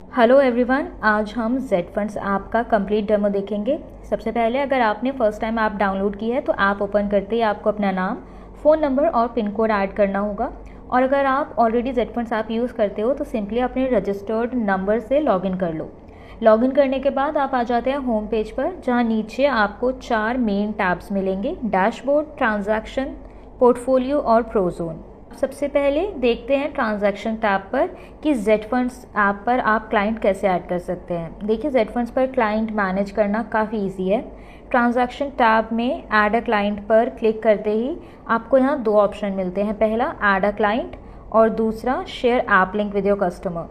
Hello everyone, आज हम Z funds app का कंप्लीट डेमो देखेंगे। सबसे पहले अगर आपने फर्स्ट टाइम ऐप डाउनलोड की है तो ऐप ओपन करते ही आपको अपना नाम, फ़ोन नंबर और पिन कोड ऐड करना होगा। और अगर आप already Z funds app use करते हो तो सिंपली अपने रजिस्टर्ड नंबर से लॉगिन कर लो। लॉगिन करने के बाद आप आ जाते हैं होम पेज पर, जहाँ नीचे आपको 4 मेन टैब्स मिलेंगे: डैशबोर्ड, ट्रांजैक्शन, पोर्टफोलियो और प्रोजोन। सबसे पहले देखते हैं ट्रांजैक्शन टैब पर कि जेड फंड्स ऐप पर आप क्लाइंट कैसे ऐड कर सकते हैं। देखिए, जेड फंड्स पर क्लाइंट मैनेज करना काफ़ी इजी है। ट्रांजैक्शन टैब में ऐड अ क्लाइंट पर क्लिक करते ही आपको यहाँ 2 ऑप्शन मिलते हैं। पहला ऐड अ क्लाइंट और दूसरा share app link with your customer.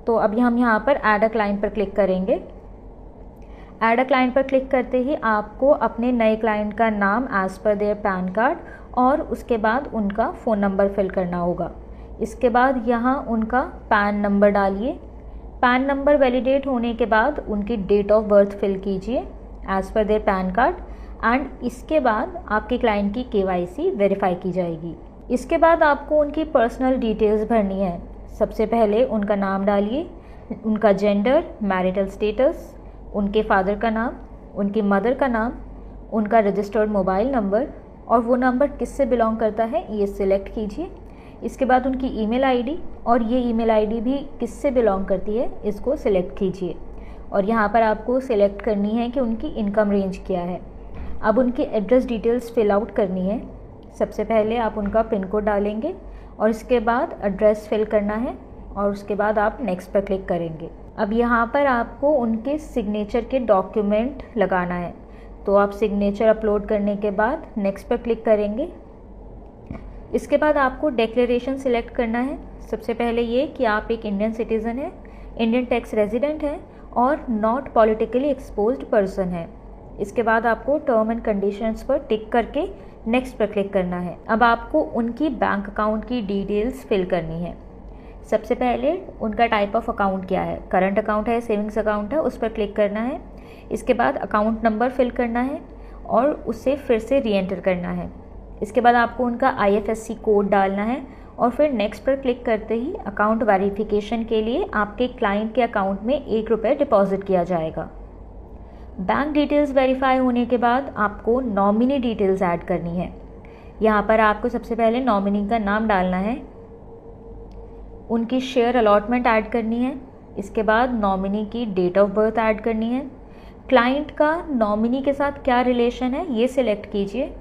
तो अभी हम यहाँ पर ऐड अ क्लाइंट पर क्लिक करेंगे। ऐड अ क्लाइंट पर क्लिक करते ही आपको अपने नए क्लाइंट का नाम as per their PAN card और उसके बाद उनका फ़ोन नंबर फिल करना होगा। इसके बाद यहाँ उनका पैन नंबर डालिए। पैन नंबर वैलिडेट होने के बाद उनकी डेट ऑफ बर्थ फिल कीजिए as per their PAN card and इसके बाद आपके क्लाइंट की केवाईसी वेरीफाई की जाएगी। इसके बाद आपको उनकी पर्सनल डिटेल्स भरनी है। सबसे पहले उनका नाम डालिए, उनका जेंडर, मैरिटल स्टेटस, उनके फादर का नाम, उनकी मदर का नाम, उनका रजिस्टर्ड मोबाइल नंबर और वो नंबर किससे बिलोंग करता है ये सिलेक्ट कीजिए। इसके बाद उनकी ईमेल आईडी और ये ईमेल आईडी भी किससे बिलोंग करती है इसको सिलेक्ट कीजिए। और यहाँ पर आपको सिलेक्ट करनी है कि उनकी इनकम रेंज क्या है। अब उनकी एड्रेस डिटेल्स फिल आउट करनी है। सबसे पहले आप उनका पिन कोड डालेंगे और इसके बाद एड्रेस फिल करना है और उसके बाद आप नेक्स्ट पर क्लिक करेंगे। अब यहाँ पर आपको उनके सिग्नेचर के डॉक्यूमेंट लगाना है, तो आप सिग्नेचर अपलोड करने के बाद नेक्स्ट पर क्लिक करेंगे। इसके बाद आपको डिक्लेरेशन सिलेक्ट करना है। सबसे पहले ये कि आप एक इंडियन सिटीज़न हैं, इंडियन टैक्स रेजिडेंट हैं और नॉट पॉलिटिकली एक्सपोज्ड पर्सन है। इसके बाद आपको टर्म एंड कंडीशंस पर टिक करके नेक्स्ट पर क्लिक करना है। अब आपको उनकी बैंक अकाउंट की डिटेल्स फिल करनी है। सबसे पहले उनका टाइप ऑफ अकाउंट क्या है, करंट अकाउंट है, सेविंग्स अकाउंट है, उस पर क्लिक करना है। इसके बाद अकाउंट नंबर फिल करना है और उसे फिर से री एंटर करना है। इसके बाद आपको उनका IFSC कोड डालना है और फिर नेक्स्ट पर क्लिक करते ही अकाउंट वेरिफिकेशन के लिए आपके क्लाइंट के अकाउंट में ₹1 डिपॉजिट किया जाएगा। बैंक डिटेल्स वेरीफाई होने के बाद आपको नॉमिनी डिटेल्स ऐड करनी है। यहाँ पर आपको सबसे पहले नॉमिनी का नाम डालना है, उनकी शेयर अलॉटमेंट ऐड करनी है। इसके बाद नॉमिनी की डेट ऑफ बर्थ ऐड करनी है। क्लाइंट का नॉमिनी के साथ क्या रिलेशन है ये सिलेक्ट कीजिए।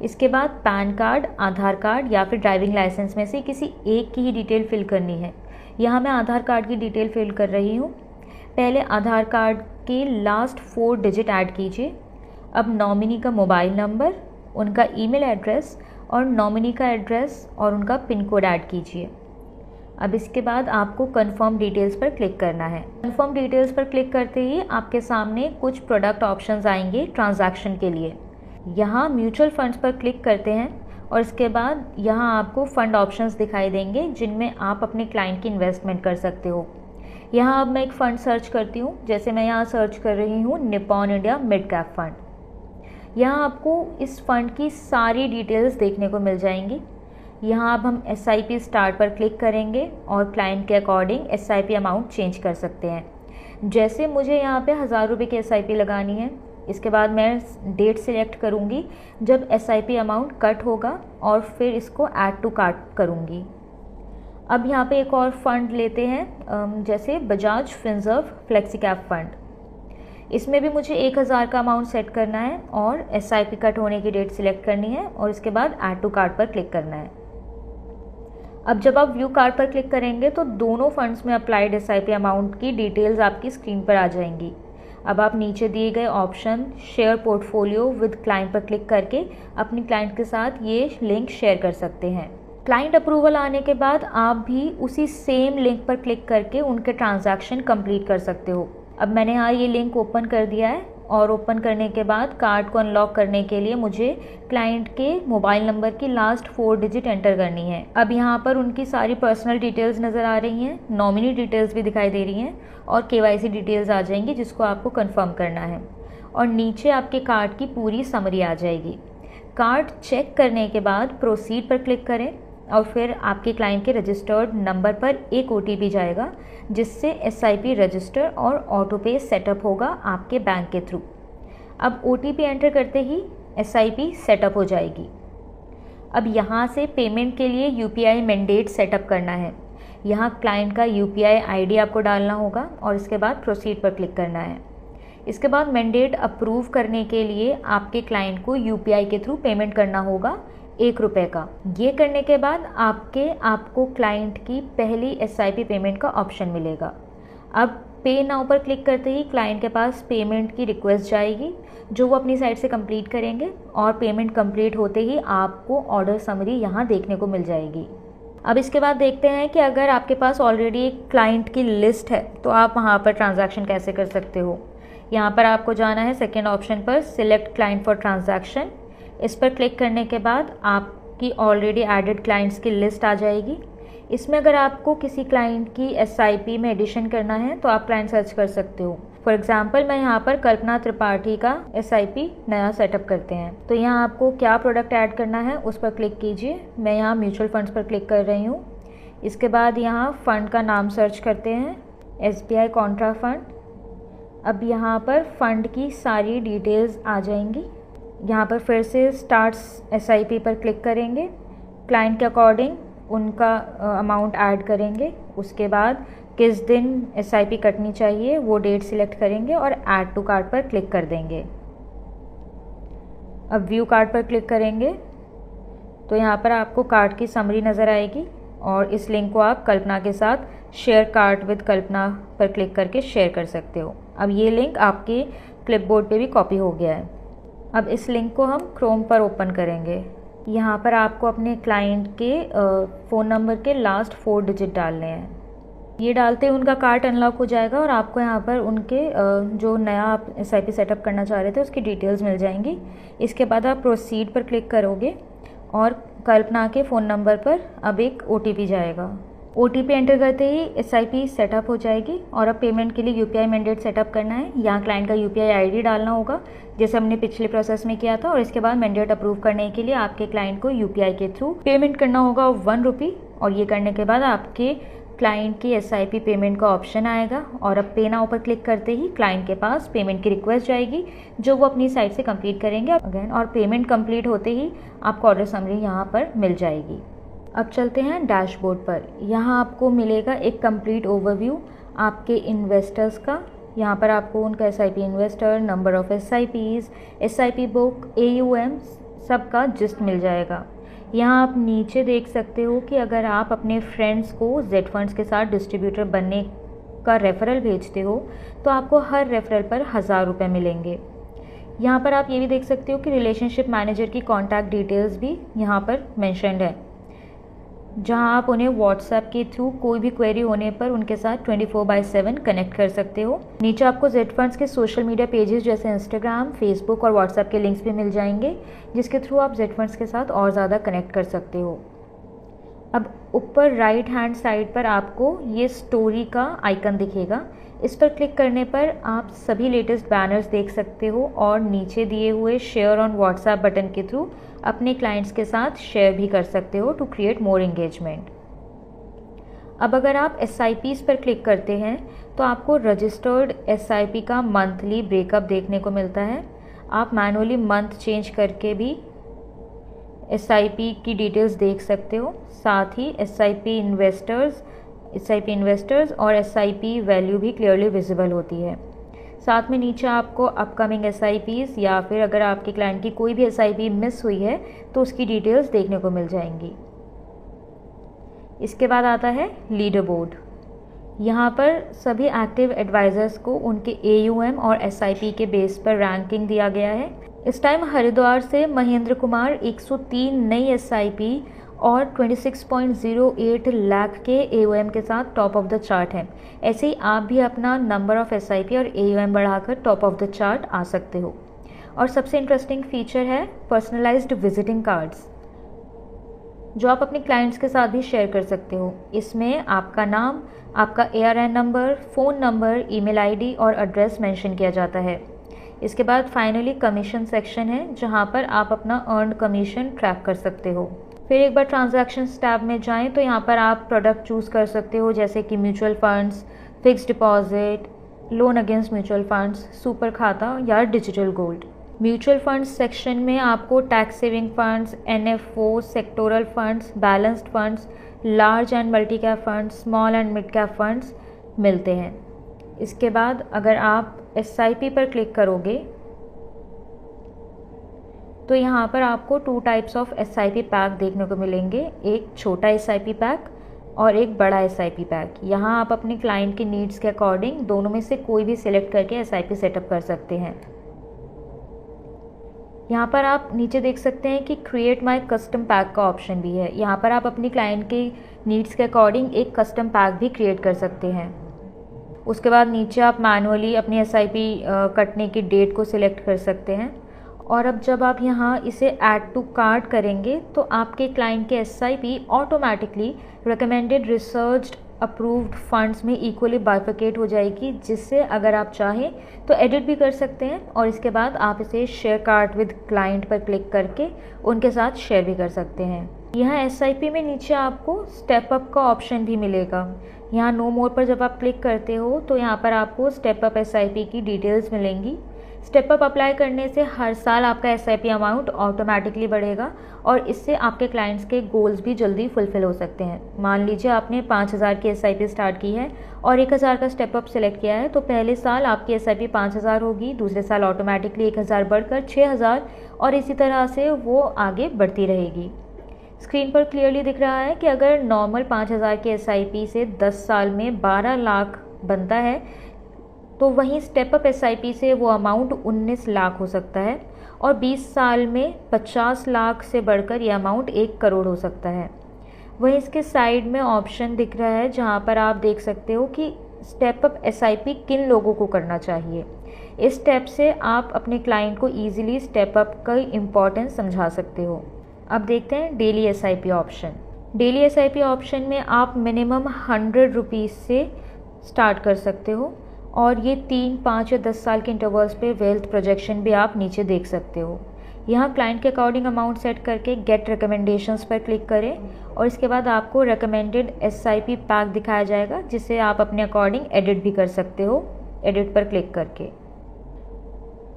इसके बाद पैन कार्ड, आधार कार्ड या फिर ड्राइविंग लाइसेंस में से किसी एक की ही डिटेल फिल करनी है। यहाँ मैं आधार कार्ड की डिटेल फिल कर रही हूँ। पहले आधार कार्ड के लास्ट 4 डिजिट ऐड कीजिए। अब नॉमिनी का मोबाइल नंबर, उनका ईमेल एड्रेस और नॉमिनी का एड्रेस और उनका पिन कोड ऐड कीजिए। अब इसके बाद आपको कंफर्म डिटेल्स पर क्लिक करना है। कंफर्म डिटेल्स पर क्लिक करते ही आपके सामने कुछ प्रोडक्ट ऑप्शंस आएंगे ट्रांजैक्शन के लिए। यहाँ म्यूचुअल फंड्स पर क्लिक करते हैं और इसके बाद यहाँ आपको फंड ऑप्शंस दिखाई देंगे जिनमें आप अपने क्लाइंट की इन्वेस्टमेंट कर सकते हो। यहाँ अब मैं एक फ़ंड सर्च करती हूँ। जैसे मैं यहाँ सर्च कर रही हूँ Nippon India mid cap fund. यहाँ आपको इस फंड की सारी डिटेल्स देखने को मिल जाएंगी। यहाँ अब हम SIP स्टार्ट पर क्लिक करेंगे और क्लाइंट के अकॉर्डिंग SIP अमाउंट चेंज कर सकते हैं। जैसे मुझे यहाँ पे ₹1000 की SIP लगानी है, इसके बाद मैं डेट सिलेक्ट करूँगी जब SIP अमाउंट कट होगा और फिर इसको ऐड टू कार्ट करूँगी। अब यहाँ पे एक और फंड लेते हैं, जैसे Bajaj Finserv flexi cap fund. इसमें भी मुझे 1000 का अमाउंट सेट करना है और SIP कट होने की डेट सिलेक्ट करनी है और इसके बाद ऐड टू कार्ट पर क्लिक करना है। अब जब आप व्यू कार्ड पर क्लिक करेंगे तो दोनों फंड्स में अप्लाइड SIP अमाउंट की डिटेल्स आपकी स्क्रीन पर आ जाएंगी। अब आप नीचे दिए गए option share portfolio with client पर क्लिक करके अपनी क्लाइंट के साथ ये लिंक शेयर कर सकते हैं। क्लाइंट अप्रूवल आने के बाद आप भी उसी सेम लिंक पर क्लिक करके उनके ट्रांजैक्शन कंप्लीट कर सकते हो। अब मैंने यहाँ ये लिंक ओपन कर दिया है और ओपन करने के बाद कार्ड को अनलॉक करने के लिए मुझे क्लाइंट के मोबाइल नंबर की लास्ट 4 डिजिट एंटर करनी है। अब यहाँ पर उनकी सारी पर्सनल डिटेल्स नज़र आ रही हैं, नॉमिनी डिटेल्स भी दिखाई दे रही हैं और KYC डिटेल्स आ जाएंगी जिसको आपको कंफर्म करना है। और नीचे आपके कार्ड की पूरी समरी आ जाएगी। कार्ड चेक करने के बाद प्रोसीड पर क्लिक करें। और फिर आपके क्लाइंट के रजिस्टर्ड नंबर पर एक OTP जाएगा, जिससे SIP रजिस्टर और ऑटो पे सेटअप होगा आपके बैंक के थ्रू। अब OTP एंटर करते ही SIP सेटअप हो जाएगी। अब यहाँ से पेमेंट के लिए UPI मैंडेट सेटअप करना है। यहाँ क्लाइंट का UPI ID आपको डालना होगा और इसके बाद प्रोसीड पर क्लिक करना है। इसके बाद मैंडेट अप्रूव करने के लिए आपके क्लाइंट को UPI के थ्रू पेमेंट करना होगा ₹1 का। ये करने के बाद आपको क्लाइंट की पहली SIP पेमेंट का ऑप्शन मिलेगा। अब पे नाउ पर क्लिक करते ही क्लाइंट के पास पेमेंट की रिक्वेस्ट जाएगी, जो वो अपनी साइड से कंप्लीट करेंगे और पेमेंट कंप्लीट होते ही आपको ऑर्डर समरी यहाँ देखने को मिल जाएगी। अब इसके बाद देखते हैं कि अगर आपके पास ऑलरेडी एक क्लाइंट की लिस्ट है तो आप वहाँ पर ट्रांजैक्शन कैसे कर सकते हो। यहाँ पर आपको जाना है सेकेंड ऑप्शन पर, सिलेक्ट क्लाइंट फॉर ट्रांजैक्शन। इस पर क्लिक करने के बाद आपकी ऑलरेडी एडेड क्लाइंट्स की लिस्ट आ जाएगी। इसमें अगर आपको किसी क्लाइंट की SIP में एडिशन करना है तो आप क्लाइंट सर्च कर सकते हो। फॉर एग्जांपल मैं यहाँ पर कल्पना त्रिपाठी का SIP नया सेटअप करते हैं। तो यहाँ आपको क्या प्रोडक्ट ऐड करना है उस पर क्लिक कीजिए। मैं यहाँ म्यूचुअल फंड्स पर क्लिक कर रही हूँ। इसके बाद यहाँ फ़ंड का नाम सर्च करते हैं, SBI कॉन्ट्रा फंड। अब यहाँ पर फ़ंड की सारी डिटेल्स आ जाएंगी। यहाँ पर फिर से स्टार्ट SIP पर क्लिक करेंगे, क्लाइंट के अकॉर्डिंग उनका अमाउंट ऐड करेंगे। उसके बाद किस दिन SIP कटनी चाहिए वो डेट सिलेक्ट करेंगे और ऐड टू कार्ट पर क्लिक कर देंगे। अब व्यू कार्ट पर क्लिक करेंगे तो यहाँ पर आपको कार्ट की समरी नज़र आएगी और इस लिंक को आप कल्पना के साथ शेयर कार्ट विद कल्पना पर क्लिक करके शेयर कर सकते हो। अब ये लिंक आपके क्लिपबोर्ड पे भी कॉपी हो गया है। अब इस लिंक को हम क्रोम पर ओपन करेंगे। यहाँ पर आपको अपने क्लाइंट के फ़ोन नंबर के लास्ट 4 डिजिट डालने हैं। ये डालते ही उनका कार्ट अनलॉक हो जाएगा और आपको यहाँ पर उनके जो नया आप SIP सेटअप करना चाह रहे थे उसकी डिटेल्स मिल जाएंगी। इसके बाद आप प्रोसीड पर क्लिक करोगे और कल्पना के फ़ोन नंबर पर अब एक OTP जाएगा। OTP एंटर करते ही SIP सेटअप हो जाएगी और अब पेमेंट के लिए UPI मैंडेट सेटअप करना है। यहाँ क्लाइंट का UPI ID डालना होगा जैसे हमने पिछले प्रोसेस में किया था और इसके बाद मैंडेट अप्रूव करने के लिए आपके क्लाइंट को UPI के थ्रू पेमेंट करना होगा ₹1 और ये करने के बाद आपके क्लाइंट की SIP पेमेंट का ऑप्शन आएगा और अब पे नाउ पर क्लिक करते ही क्लाइंट के पास पेमेंट की रिक्वेस्ट जाएगी, जो वो अपनी साइड से कंप्लीट करेंगे अगेन, और पेमेंट कंप्लीट होते ही आपको ऑर्डर समरी यहाँ पर मिल जाएगी। अब चलते हैं डैशबोर्ड पर। यहाँ आपको मिलेगा एक कंप्लीट ओवरव्यू आपके इन्वेस्टर्स का। यहाँ पर आपको उनका SIP investor, number of SIPs, SIP book, AUM सब का जिस्ट मिल जाएगा। यहाँ आप नीचे देख सकते हो कि अगर आप अपने फ्रेंड्स को Z फंड्स के साथ डिस्ट्रीब्यूटर बनने का रेफरल भेजते हो तो आपको हर रेफरल पर ₹1000 मिलेंगे। यहाँ पर आप ये भी देख सकते हो कि रिलेशनशिप मैनेजर की कॉन्टैक्ट डिटेल्स भी यहाँ पर मेंशन्ड है, जहाँ आप उन्हें व्हाट्सएप के थ्रू कोई भी क्वेरी होने पर उनके साथ 24/7 कनेक्ट कर सकते हो। नीचे आपको Z फंड्स के सोशल मीडिया पेजेस जैसे इंस्टाग्राम, फेसबुक और व्हाट्सएप के लिंक्स भी मिल जाएंगे, जिसके थ्रू आप Z फंड्स के साथ और ज़्यादा कनेक्ट कर सकते हो। अब ऊपर राइट हैंड साइड पर आपको ये स्टोरी का आइकन दिखेगा। इस पर क्लिक करने पर आप सभी लेटेस्ट बैनर्स देख सकते हो और नीचे दिए हुए शेयर ऑन व्हाट्सएप बटन के थ्रू अपने क्लाइंट्स के साथ शेयर भी कर सकते हो टू क्रिएट मोर एंगेजमेंट। अब अगर आप SIPs पर क्लिक करते हैं तो आपको रजिस्टर्ड SIP का मंथली ब्रेकअप देखने को मिलता है। आप मैनुअली मंथ चेंज करके भी SIP की डिटेल्स देख सकते हो। साथ ही SIP इन्वेस्टर्स और SIP वैल्यू भी क्लियरली विजिबल होती है। साथ में नीचे आपको अपकमिंग SIPs या फिर अगर आपके क्लाइंट की कोई भी SIP मिस हुई है तो उसकी डिटेल्स देखने को मिल जाएंगी। इसके बाद आता है लीडर बोर्ड। यहाँ पर सभी एक्टिव एडवाइज़र्स को उनके AUM और SIP के बेस पर रैंकिंग दिया गया है। इस टाइम हरिद्वार से महेंद्र कुमार 103 नई SIP और 26.08 लाख के AUM के साथ टॉप ऑफ द चार्ट हैं। ऐसे ही आप भी अपना नंबर ऑफ SIP और AUM बढ़ाकर टॉप ऑफ द चार्ट आ सकते हो। और सबसे इंटरेस्टिंग फीचर है पर्सनलाइज्ड विजिटिंग कार्ड्स, जो आप अपने क्लाइंट्स के साथ भी शेयर कर सकते हो। इसमें आपका नाम, आपका ARN number, phone number, email ID और एड्रेस मेंशन किया जाता है। इसके बाद फाइनली कमीशन सेक्शन है, जहां पर आप अपना अर्न्ड कमीशन ट्रैक कर सकते हो। फिर एक बार ट्रांजैक्शंस टैब में जाएं तो यहाँ पर आप प्रोडक्ट चूज़ कर सकते हो, जैसे कि mutual funds, fixed deposit, loan against mutual funds, super खाता या digital gold. Mutual funds section में आपको tax saving funds, NFO, sectoral funds, balanced funds, large and multi cap funds, small and mid cap funds मिलते हैं। इसके बाद अगर आप SIP पर क्लिक करोगे तो यहाँ पर आपको 2 टाइप्स ऑफ SIP पैक देखने को मिलेंगे, एक छोटा SIP पैक और एक बड़ा SIP पैक। यहाँ आप अपने क्लाइंट के नीड्स के अकॉर्डिंग दोनों में से कोई भी सिलेक्ट करके SIP सेटअप कर सकते हैं। यहाँ पर आप नीचे देख सकते हैं कि क्रिएट माई कस्टम पैक का ऑप्शन भी है। यहाँ पर आप अपनी क्लाइंट के नीड्स के अकॉर्डिंग एक कस्टम पैक भी क्रिएट कर सकते हैं। उसके बाद नीचे आप मैनुअली अपनी SIP कटने की डेट को सिलेक्ट कर सकते हैं। और अब जब आप यहाँ इसे ऐड टू कार्ट करेंगे तो आपके क्लाइंट के SIP automatically recommended researched approved funds में इक्वली बाइफिकेट हो जाएगी, जिससे अगर आप चाहें तो एडिट भी कर सकते हैं और इसके बाद आप इसे शेयर कार्ट विद क्लाइंट पर क्लिक करके उनके साथ शेयर भी कर सकते हैं। यहाँ SIP में नीचे आपको स्टेप अप का ऑप्शन भी मिलेगा। यहाँ नो मोर पर जब आप क्लिक करते हो तो यहाँ पर आपको स्टेप अप SIP की डिटेल्स मिलेंगी। स्टेप अप अप्लाई करने से हर साल आपका SIP अमाउंट ऑटोमेटिकली बढ़ेगा और इससे आपके क्लाइंट्स के गोल्स भी जल्दी फुलफिल हो सकते हैं। मान लीजिए आपने 5000 की SIP स्टार्ट की है और 1000 का स्टेप अप सिलेक्ट किया है, तो पहले साल आपकी SIP 5000 होगी, दूसरे साल ऑटोमेटिकली 1000 बढ़कर 6000 और इसी तरह से वो आगे बढ़ती रहेगी। स्क्रीन पर क्लियरली दिख रहा है कि अगर नॉर्मल 5000 की SIP से 10 साल में 12 लाख बनता है तो वहीं स्टेप अप SIP से वो अमाउंट 19 लाख हो सकता है और 20 साल में 50 लाख से बढ़कर ये अमाउंट 1 करोड़ हो सकता है। वहीं इसके साइड में ऑप्शन दिख रहा है जहाँ पर आप देख सकते हो कि स्टेप अप SIP किन लोगों को करना चाहिए। इस स्टेप से आप अपने क्लाइंट को ईजिली स्टेप अप का इम्पोर्टेंस समझा सकते हो। अब देखते हैं daily SIP option. Daily SIP option में आप मिनिमम 100 रुपीज़ से स्टार्ट कर सकते हो और ये 3, 5 या 10 साल के इंटरवल्स पे वेल्थ प्रोजेक्शन भी आप नीचे देख सकते हो। यहाँ क्लाइंट के अकॉर्डिंग अमाउंट सेट करके गेट रिकमेंडेशंस पर क्लिक करें और इसके बाद आपको रिकमेंडेड SIP पैक दिखाया जाएगा, जिसे आप अपने अकॉर्डिंग एडिट भी कर सकते हो एडिट पर क्लिक करके।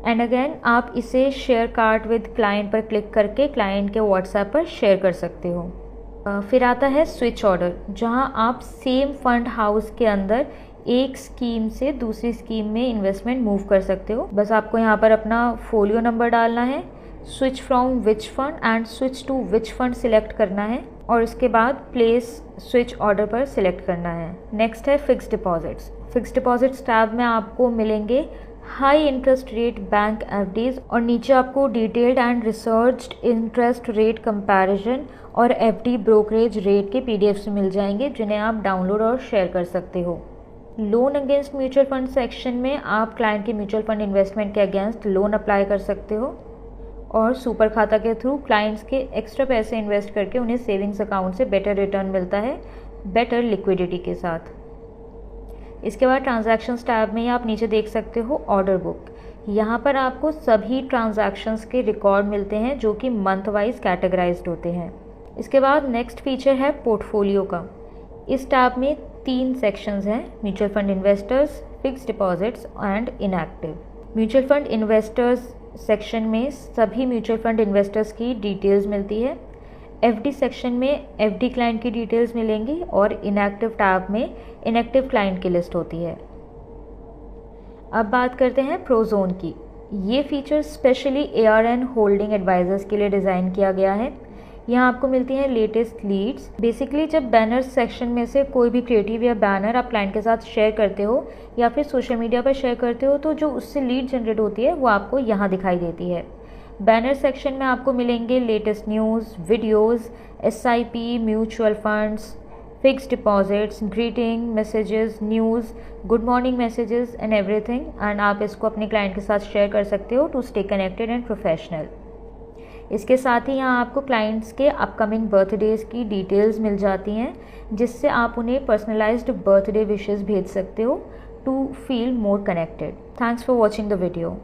एंड अगेन आप इसे शेयर कार्ट विद क्लाइंट पर क्लिक करके क्लाइंट के WhatsApp पर शेयर कर सकते हो। फिर आता है स्विच ऑर्डर, जहाँ आप सेम फंड हाउस के अंदर एक स्कीम से दूसरी स्कीम में इन्वेस्टमेंट मूव कर सकते हो। बस आपको यहाँ पर अपना फोलियो नंबर डालना है, switch from which fund and switch to which fund select करना है और इसके बाद प्लेस स्विच ऑर्डर पर सिलेक्ट करना है। नेक्स्ट है fixed deposits. Fixed deposits tab में आपको मिलेंगे high interest rate bank FDs और नीचे आपको detailed and researched interest rate comparison और FD ब्रोकरेज रेट के PDFs मिल जाएंगे, जिन्हें आप डाउनलोड और शेयर कर सकते हो। Loan against mutual fund section में आप क्लाइंट के म्यूचुअल फंड इन्वेस्टमेंट के अगेंस्ट लोन अप्लाई कर सकते हो और सुपर खाता के थ्रू क्लाइंट्स के एक्स्ट्रा पैसे इन्वेस्ट करके उन्हें सेविंग्स अकाउंट से बेटर रिटर्न मिलता है, बेटर लिक्विडिटी के साथ। इसके बाद ट्रांजैक्शंस टैब में आप नीचे देख सकते हो ऑर्डर बुक। यहाँ पर आपको सभी ट्रांजैक्शंस के रिकॉर्ड मिलते हैं जो कि मंथ वाइज कैटेगराइज्ड होते हैं। इसके बाद नेक्स्ट फीचर है पोर्टफोलियो का। इस टैब में 3 सेक्शंस हैं, mutual fund investors, fixed deposits and inactive. Mutual fund investors section में सभी म्यूचुअल फंड इन्वेस्टर्स की डिटेल्स मिलती है। FD सेक्शन में FD क्लाइंट की डिटेल्स मिलेंगी और इनएक्टिव टैब में इनएक्टिव क्लाइंट की लिस्ट होती है। अब बात करते हैं प्रोजोन की। ये feature specially ARN holding advisors के लिए डिज़ाइन किया गया है। यहाँ आपको मिलती हैं लेटेस्ट लीड्स। बेसिकली जब बैनर सेक्शन में से कोई भी क्रिएटिव या बैनर आप क्लाइंट के साथ शेयर करते हो या फिर सोशल मीडिया पर शेयर करते हो तो जो उससे लीड जनरेट होती है वो आपको यहाँ दिखाई देती है। बैनर सेक्शन में आपको मिलेंगे latest news, videos, SIP, mutual funds, fixed deposits, greeting messages, news, good morning messages and everything. And आप इसको अपने क्लाइंट के साथ शेयर कर सकते हो to stay connected and professional. इसके साथ ही यहाँ आपको क्लाइंट्स के अपकमिंग बर्थडेज़ की डिटेल्स मिल जाती हैं, जिससे आप उन्हें पर्सनलाइज्ड बर्थडे विशेस भेज सकते हो to feel more connected. Thanks for watching the video.